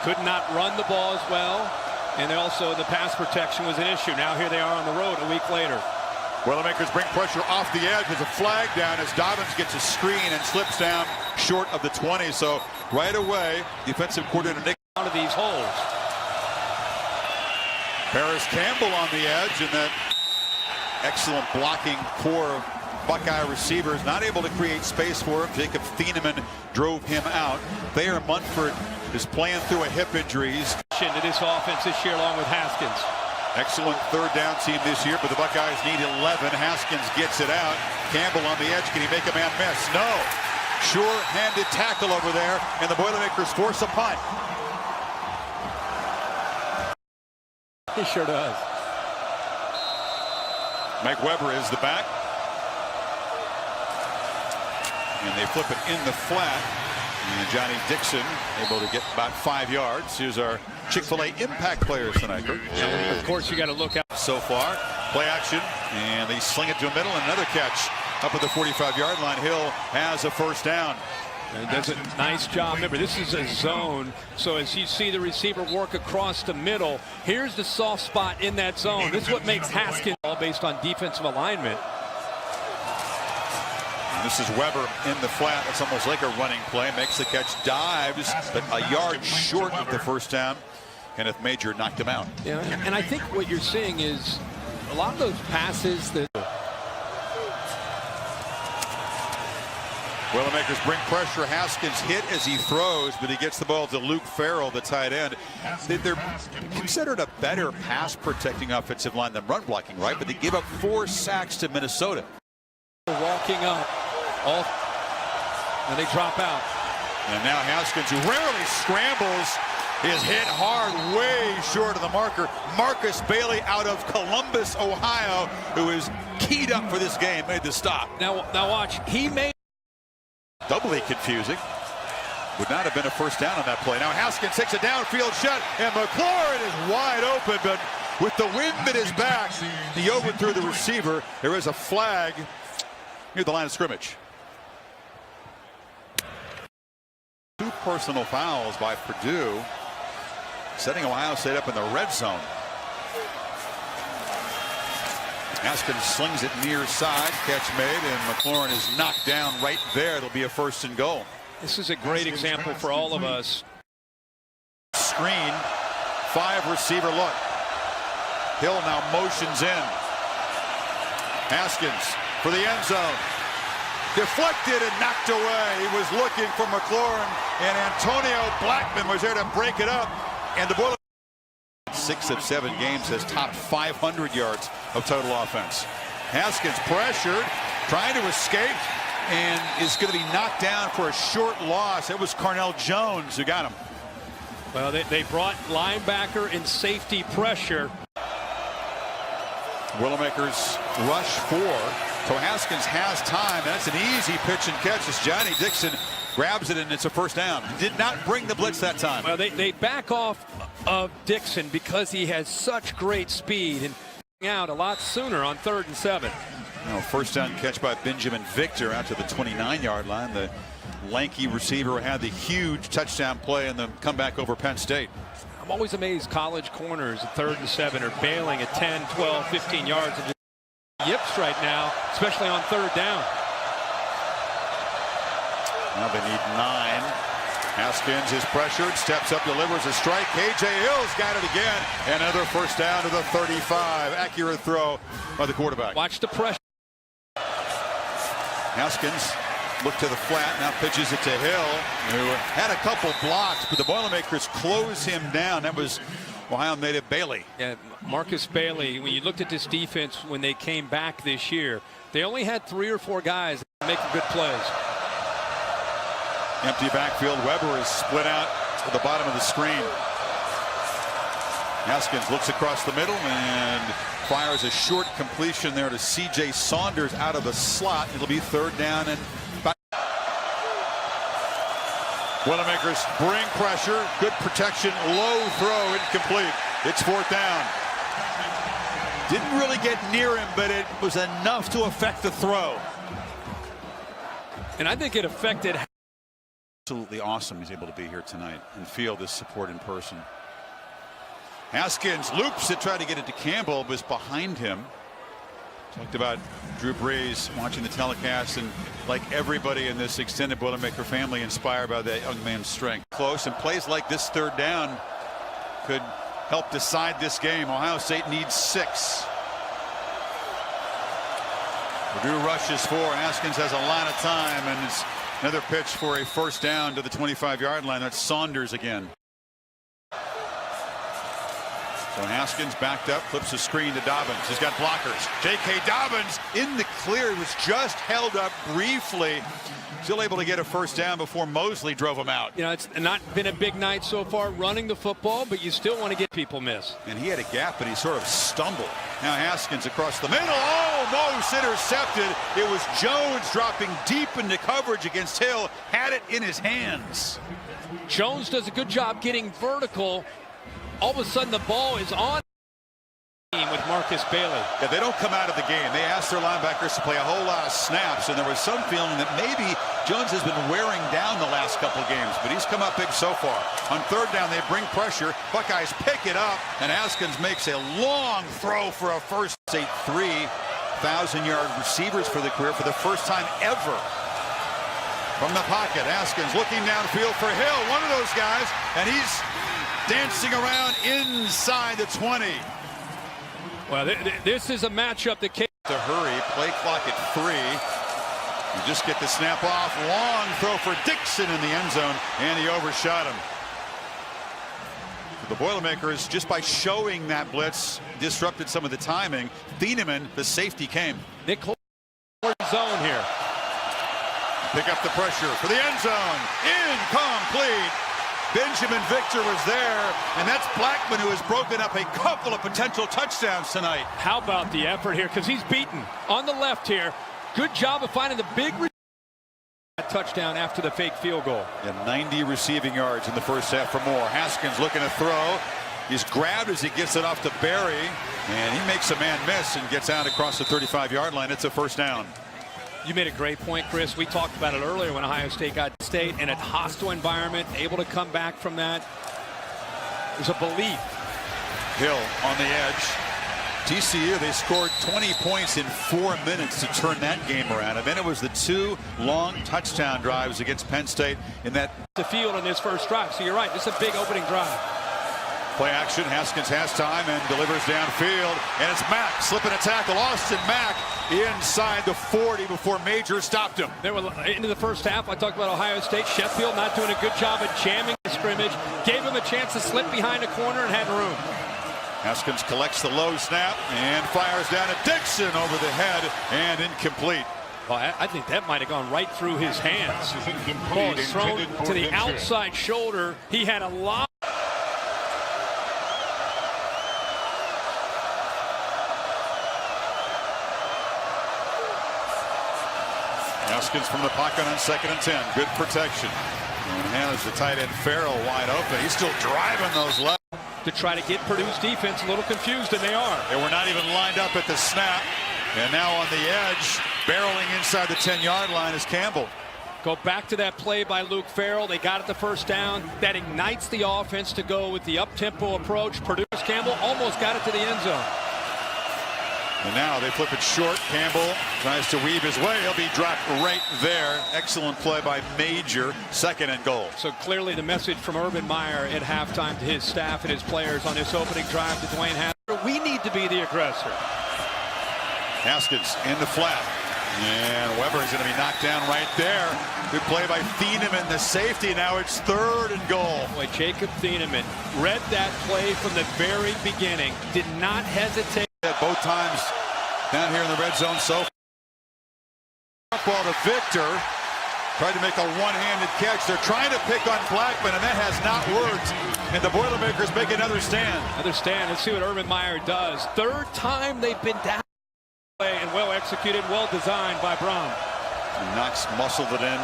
could not run the ball as well, and also the pass protection was an issue. Now here they are on the road a week later. Boilermakers bring pressure off the edge. There's a flag down as Dobbins gets a screen and slips down short of the 20. So right away, defensive coordinator Nick out of these holes. Paris Campbell on the edge, and that excellent blocking core of Buckeye receivers not able to create space for him. Jacob Thieneman drove him out. Thayer Munford is playing through a hip injury. Into this offense this year along with Haskins. Excellent third down team this year, but the Buckeyes need 11. Haskins gets it out. Campbell on the edge. Can he make a man miss? No. Sure-handed tackle over there, and the Boilermakers force a punt. He sure does. Mike Weber is the back. And they flip it in the flat. And Johnny Dixon able to get about 5 yards. Here's our Chick-fil-A impact players tonight. Of course, you got to look out. So far, play action, and they sling it to the middle, and another catch up at the 45-yard line. Hill has a first down. And does a nice job. Remember, this is a zone, so as you see the receiver work across the middle, here's the soft spot in that zone. This is what makes Haskins all based on defensive alignment. This is Weber in the flat. It's almost like a running play. Makes the catch, dives, but a yard short of the first down. Kenneth Major knocked him out. Yeah, and I think what you're seeing is a lot of those passes that Boilermakers bring pressure. Haskins hit as he throws, but he gets the ball to Luke Farrell, the tight end. They're considered a better pass protecting offensive line than run blocking, right? But they give up 4 sacks to Minnesota. Walking up. And they drop out. And now Haskins, who rarely scrambles, is hit hard, way short of the marker. Marcus Bailey out of Columbus, Ohio, who is keyed up for this game, made the stop. Now watch. He made doubly confusing. Would not have been a first down on that play. Now Haskins takes a downfield shot, and McLaurin is wide open, but with the wind at his back, he overthrew the receiver. There is a flag near the line of scrimmage. 2 personal fouls by Purdue, setting Ohio State up in the red zone. Haskins slings it near side, catch made, and McLaurin is knocked down right there. It'll be a 1st and goal. This is a great example for all of us. Screen, 5 receiver look. Hill now motions in. Haskins for the end zone. Deflected and knocked away. He was looking for McLaurin, and Antonio Blackman was there to break it up. And the Boilermakers, 6 of 7 games, has topped 500 yards of total offense. Haskins pressured, trying to escape, and is going to be knocked down for a short loss. It was Carnell Jones who got him. Well, they brought linebacker and safety pressure. Boilermakers rush 4. So Haskins has time. That's an easy pitch and catch as Johnny Dixon grabs it, and it's a first down. Did not bring the blitz that time. Well, they back off of Dixon because he has such great speed and out a lot sooner on 3rd and 7. Now, first down catch by Benjamin Victor out to the 29-yard line. The lanky receiver had the huge touchdown play in the comeback over Penn State. I'm always amazed college corners at 3rd and 7 are bailing at 10, 12, 15 yards and just yips right now, especially on 3rd down. Now they need 9. Haskins is pressured, steps up, delivers a strike. KJ Hill's got it again. Another first down to the 35. Accurate throw by the quarterback. Watch the pressure. Haskins looked to the flat, now pitches it to Hill, who had a couple blocks, but the Boilermakers close him down. That was Ohio native Bailey. Yeah, Marcus Bailey, when you looked at this defense when they came back this year, they only had 3 or 4 guys making good plays. Empty backfield. Weber is split out to the bottom of the screen. Haskins looks across the middle and fires a short completion there to C.J. Saunders out of the slot. It'll be 3rd down and back. Boilermakers bring pressure. Good protection. Low throw. Incomplete. It's 4th down. Didn't really get near him, but it was enough to affect the throw. And I think it affected Absolutely awesome he's able to be here tonight and feel this support in person. Haskins loops it, tried to get it to Campbell, was behind him. Talked about Drew Brees watching the telecast, and like everybody in this extended Boilermaker family, inspired by that young man's strength. Close, and plays like this third down could help decide this game. Ohio State needs 6. Purdue rushes 4. Haskins has a lot of time, and it's another pitch for a first down to the 25-yard line. That's Saunders again. So Haskins backed up, flips a screen to Dobbins. He's got blockers. J.K. Dobbins in the clear. He was just held up briefly. Still able to get a first down before Mosley drove him out. You know, it's not been a big night so far running the football, but you still want to get people miss. And he had a gap, but he sort of stumbled. Now Haskins across the middle. Almost intercepted. It was Jones dropping deep into coverage against Hill. Had it in his hands. Jones does a good job getting vertical. All of a sudden the ball is on with Marcus Bailey. Yeah, they don't come out of the game. They asked their linebackers to play a whole lot of snaps, and there was some feeling that maybe Jones has been wearing down the last couple of games, but he's come up big so far. On third down, they bring pressure. Buckeyes pick it up, and Haskins makes a long throw for a first. 3,000-yard receivers for the career for the first time ever. From the pocket, Haskins looking downfield for Hill, one of those guys, and he's dancing around inside the 20. Well, this is a matchup that came to hurry. Play clock at 3. You just get the snap off. Long throw for Dixon in the end zone, and he overshot him. The Boilermakers, just by showing that blitz, disrupted some of the timing. Thieneman, the safety, came. Nick Cole zone here. Pick up the pressure for the end zone. Incomplete. Benjamin Victor was there, and that's Blackman, who has broken up a couple of potential touchdowns tonight. How about the effort here, because he's beaten on the left here. Good job of finding the big touchdown after the fake field goal. And 90 receiving yards in the first half for Moore. Haskins looking to throw. He's grabbed as he gets it off to Barry, and he makes a man miss and gets out across the 35-yard line. It's a first down. You made a great point, Chris. We talked about it earlier when Ohio State got state in a hostile environment, able to come back from that. There's a belief. Hill on the edge. TCU, they scored 20 points in 4 minutes to turn that game around. And then it was the 2 long touchdown drives against Penn State in that. The field on this first drive. So you're right, this is a big opening drive. Play action. Haskins has time and delivers downfield. And it's Mack slipping a tackle. Austin Mack inside the 40 before Major stopped him. They were into the first half. I talked about Ohio State. Sheffield not doing a good job of jamming the scrimmage. Gave him a chance to slip behind a corner and had room. Haskins collects the low snap and fires down at Dixon over the head and incomplete. Well, I think that might have gone right through his hands. Ball is thrown to the outside shoulder. He had a lot. Haskins from the pocket on 2nd and 10. Good protection. And has the tight end Farrell wide open. He's still driving those left. To try to get Purdue's defense a little confused, and they are. They were not even lined up at the snap. And now on the edge, barreling inside the 10-yard line is Campbell. Go back to that play by Luke Farrell. They got it the first down. That ignites the offense to go with the up-tempo approach. Purdue's Campbell almost got it to the end zone. And now they flip it short. Campbell tries to weave his way. He'll be dropped right there. Excellent play by Major. 2nd and goal. So clearly the message from Urban Meyer at halftime to his staff and his players on this opening drive to Dwayne Haskins. We need to be the aggressor. Haskins in the flat. And Weber is going to be knocked down right there. Good play by Thieneman, the safety. Now it's 3rd and goal. Boy, Jacob Thieneman read that play from the very beginning. Did not hesitate. Both times down here in the red zone. So ball to Victor. Tried to make a one-handed catch. They're trying to pick on Blackman, and that has not worked. And the Boilermakers make another stand. Another stand. Let's see what Urban Meyer does. 3rd time they've been down. And well executed, well designed by Brown. And Knox muscled it in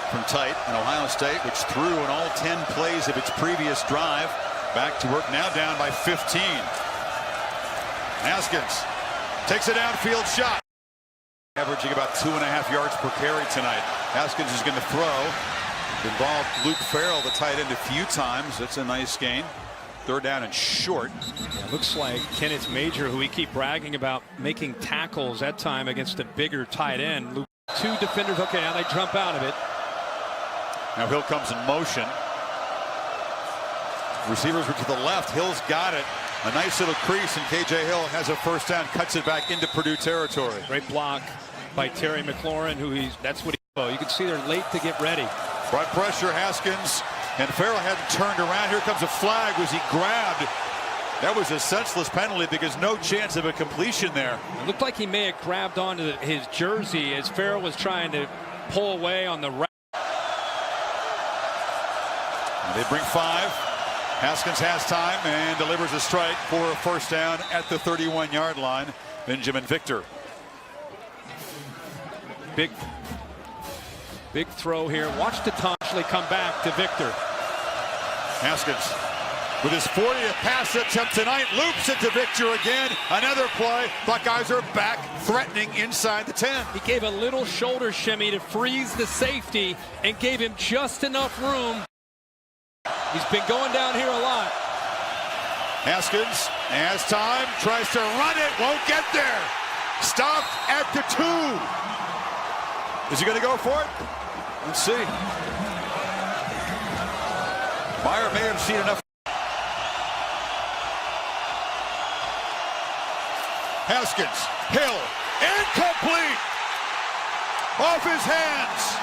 from tight. And Ohio State, which threw in all 10 plays of its previous drive, back to work now, down by 15. Haskins takes a downfield shot. Averaging about 2.5 yards per carry tonight. Haskins is going to throw. Involved Luke Farrell, the tight end, a few times. That's a nice gain. Third down and short. Yeah, looks like Kenneth Major, who we keep bragging about making tackles that time against a bigger tight end. Luke, two defenders. Okay, now they jump out of it. Now Hill comes in motion. Receivers were to the left. Hill's got it. A nice little crease, and KJ Hill has a first down, cuts it back into Purdue territory. Great block by Terry McLaurin, that's what you can see they're late to get ready. Front pressure, Haskins, and Farrell hadn't turned around. Here comes a flag. Was he grabbed? That was a senseless penalty because no chance of a completion there. It looked like he may have grabbed onto his jersey as Farrell was trying to pull away on the right. They bring 5. Haskins has time and delivers a strike for a first down at the 31-yard line. Benjamin Victor. Big throw here. Watch Tatanchli come back to Victor. Haskins with his 40th pass attempt tonight, loops it to Victor again. Another play. Buckeyes are back, threatening inside the 10. He gave a little shoulder shimmy to freeze the safety and gave him just enough room. He's been going down here a lot. Haskins has time, tries to run it, won't get there. Stopped at the 2. Is he going to go for it? Let's see. Meyer may have seen enough. Haskins, Hill, incomplete. Off his hands.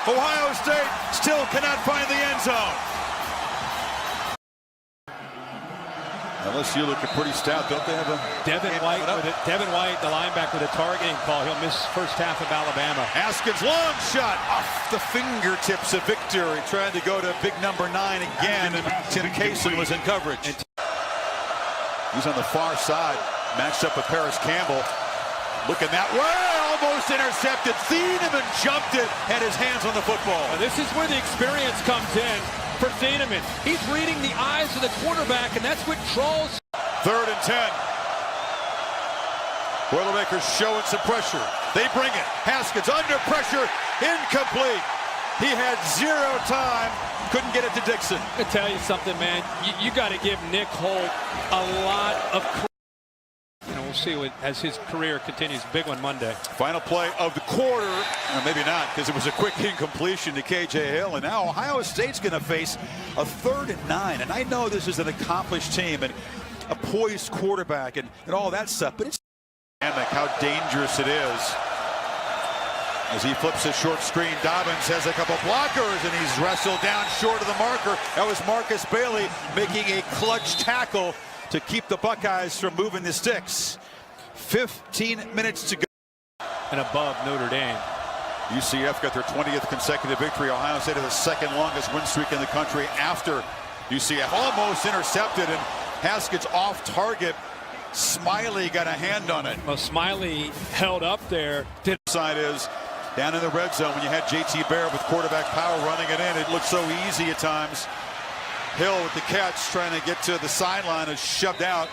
Ohio State still cannot find the end zone. LSU looking pretty stout, don't they have a... Devin White, the linebacker, with a targeting call. He'll miss first half of Alabama. Haskins, long shot off the fingertips of Victor. He tried to go to big number 9 again, and Tim Kaysen was in coverage. He's on the far side, matched up with Paris Campbell. Looking that way, almost intercepted. Thieneman jumped it, had his hands on the football. Now, this is where the experience comes in for Thieneman. He's reading the eyes of the quarterback, and that's what draws. 3rd and 10. Boilermakers showing some pressure. They bring it. Haskins under pressure, incomplete. He had 0 time, couldn't get it to Dixon. I tell you something, man. You got to give Nick Holt a lot of credit. We'll see as his career continues. Big one Monday. Final play of the quarter. Maybe not, because it was a quick incompletion to KJ Hill. And now Ohio State's going to face a 3rd and 9. And I know this is an accomplished team and a poised quarterback and all that stuff. But it's dynamic how dangerous it is. As he flips a short screen, Dobbins has a couple blockers, and he's wrestled down short of the marker. That was Marcus Bailey making a clutch tackle to keep the Buckeyes from moving the sticks. 15 minutes to go. And above Notre Dame. UCF got their 20th consecutive victory. Ohio State had the 2nd longest win streak in the country after UCF. Almost intercepted, and Haskins off target. Smiley got a hand on it. Well, Smiley held up there. Side is down in the red zone when you had JT Barrett with quarterback power running it in. It looked so easy at times. Hill with the catch, trying to get to the sideline, is shoved out.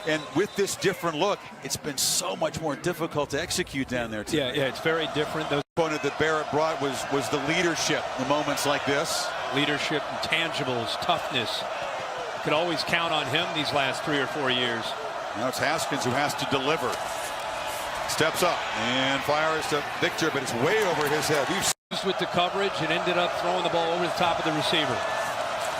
And with this different look, it's been so much more difficult to execute down there. Yeah, it's very different. The component that Barrett brought was the leadership in moments like this. Leadership, intangibles, toughness. Could always count on him these last 3 or 4 years. Now it's Haskins who has to deliver. Steps up and fires to Victor, but it's way over his head. We've with the coverage and ended up throwing the ball over the top of the receiver.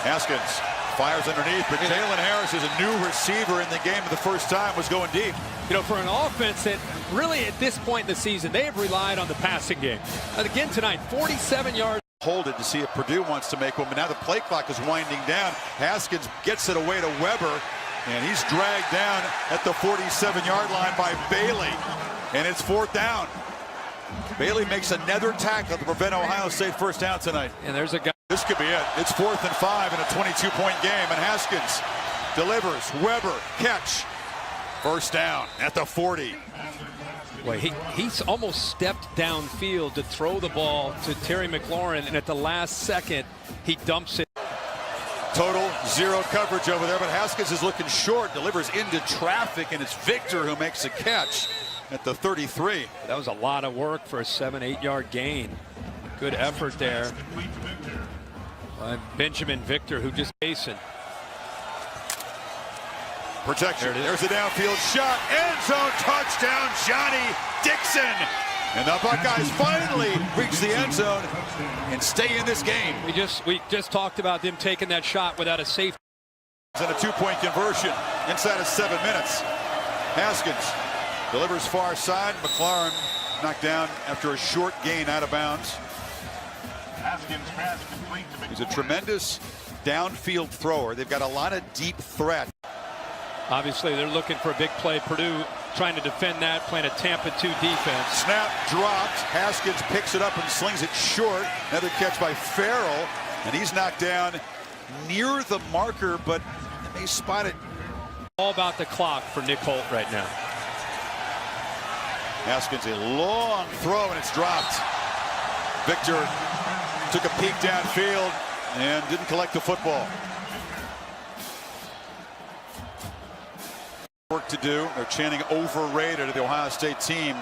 Haskins fires underneath, but Jalen Harris is a new receiver in the game for the first time, was going deep. You know, for an offense that really at this point in the season, they have relied on the passing game. And again tonight, 47 yards. Hold it to see if Purdue wants to make one, but now the play clock is winding down. Haskins gets it away to Weber, and he's dragged down at the 47-yard line by Bailey, and it's 4th down. Bailey makes another tackle to prevent Ohio State first down tonight. And there's a guy. This could be it. It's 4th and 5 in a 22-point game, and Haskins delivers. Weber, catch. First down at the 40. Well, he's almost stepped downfield to throw the ball to Terry McLaurin, and at the last second, he dumps it. Total 0 coverage over there, but Haskins is looking short, delivers into traffic, and it's Victor who makes a catch at the 33. That was a lot of work for a 7-8 yard gain. Good effort there. Benjamin Victor, who just Mason. Protection. There's a downfield shot. End zone touchdown, Johnny Dixon. And the Buckeyes finally reach the end zone and stay in this game. We just talked about them taking that shot without a safety. And a 2-point conversion inside of 7 minutes. Haskins delivers far side. McLaurin knocked down after a short gain out of bounds. He's a tremendous downfield thrower. They've got a lot of deep threat. Obviously, they're looking for a big play. Purdue trying to defend that, playing a Tampa 2 defense. Snap dropped. Haskins picks it up and slings it short. Another catch by Farrell, and he's knocked down near the marker, but they spot it. All about the clock for Nick Holt right now. Haskins, a long throw, and it's dropped. Victor took a peek downfield and didn't collect the football. Work to do. They're chanting overrated to the Ohio State team.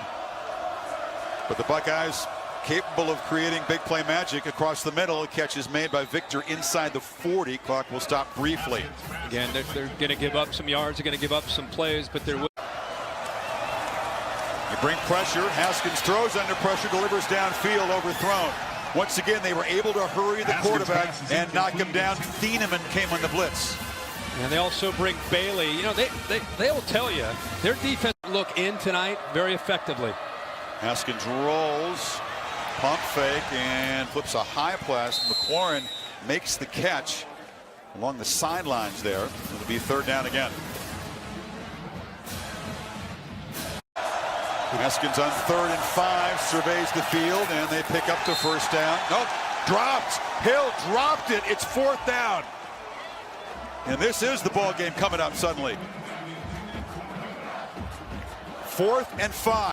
But the Buckeyes capable of creating big play magic across the middle. Catch is made by Victor inside the 40. Clock will stop briefly. Again, they're going to give up some yards. They're going to give up some plays, but they're. You bring pressure. Haskins throws under pressure, delivers downfield, overthrown. Once again, they were able to hurry the quarterback and knock him down. Thieneman came on the blitz. And they also bring Bailey. You know, they will tell you their defense look in tonight very effectively. Haskins rolls, pump fake, and flips a high pass. McLaurin makes the catch along the sidelines there. It'll be third down again. Haskins on 3rd and 5 surveys the field, and they pick up the first down. Nope, dropped. Hill dropped it. It's 4th down. And this is the ball game coming up suddenly. 4th and 5.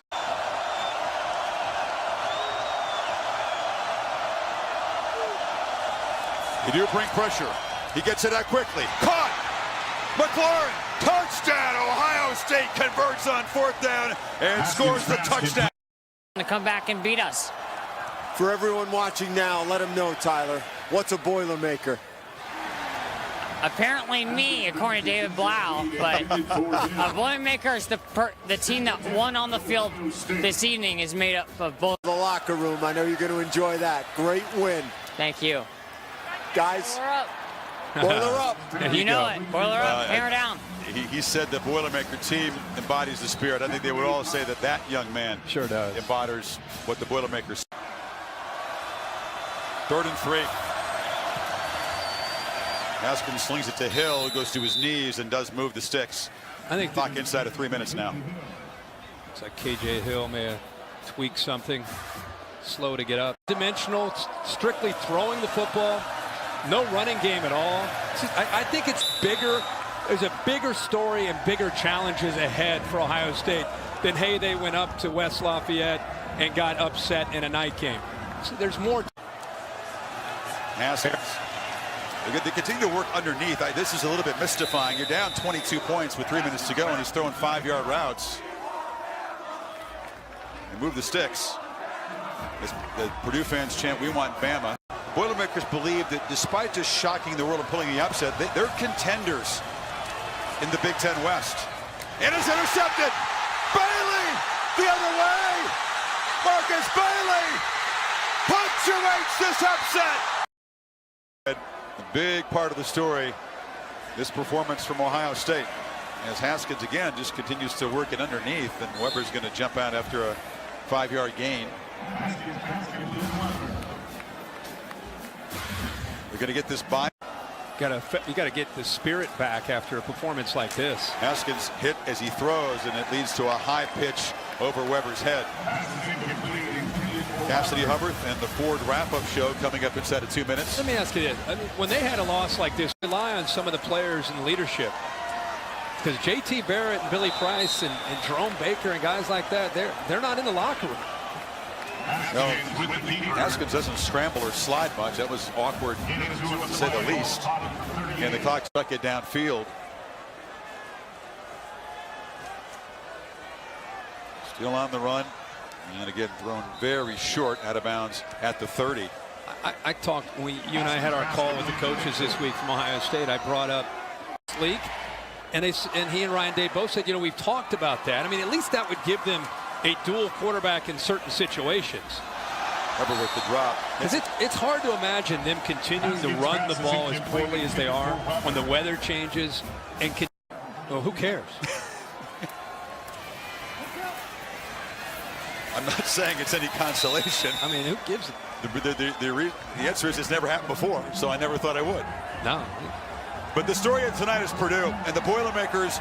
You do bring pressure. He gets it out quickly. Caught. McLaurin. Touchdown. Ohio State converts on 4th down and scores the touchdown. To come back and beat us. For everyone watching now, let them know, Tyler, what's a Boilermaker? Apparently me, according to David Blau, but a Boilermaker is the team that won on the field this evening is made up of both. The locker room, I know you're going to enjoy that. Great win. Thank you. Guys, Boiler up. boiler up. You know it. Boiler up, hammer down. He said the Boilermaker team embodies the spirit. I think they would all say that that young man sure does embodies what the Boilermakers. 3rd and 3. Haskins slings it to Hill, goes to his knees and does move the sticks. I think clock inside of 3 minutes now. It's like KJ Hill may have tweaked something. Slow to get up. Dimensional, strictly throwing the football. No running game at all. I think it's bigger. There's a bigger story and bigger challenges ahead for Ohio State than, hey, they went up to West Lafayette and got upset in a night game. So there's more. Haskins. They continue to work underneath. This is a little bit mystifying. You're down 22 points with 3 minutes to go, and he's throwing 5-yard routes. They move the sticks. As the Purdue fans chant, "We want Bama." Boilermakers believe that despite just shocking the world and pulling the upset, they're contenders in the Big Ten West. It is intercepted. Bailey the other way. Marcus Bailey punctuates this upset. A big part of the story, this performance from Ohio State, as Haskins again just continues to work it underneath, and Weber's going to jump out after a 5-yard gain. We're going to get this by. You got to get the spirit back after a performance like this. Haskins hit as he throws, and it leads to a high pitch over Weber's head. Cassidy Hubbard and the Ford wrap-up show coming up inside of 2 minutes. Let me ask you this. I mean, when they had a loss like this, rely on some of the players and leadership. Because J.T. Barrett and Billy Price and Jerome Baker and guys like that, they're not in the locker room. No, Haskins doesn't scramble or slide much. That was awkward, to say the least. And the clock stuck it downfield. Still on the run. And again, thrown very short, out of bounds at the 30. I talked, when you and I had our call with the coaches this week from Ohio State, I brought up league, and he and Ryan Day both said, you know, we've talked about that. I mean, at least that would give them a dual quarterback in certain situations. Remember with the drop. Because it's hard to imagine them continuing to run the ball as poorly as they are when the weather changes. And well, who cares? I'm not saying it's any consolation. I mean, who gives it? The answer is it's never happened before, so I never thought I would. No. But the story of tonight is Purdue and the Boilermakers.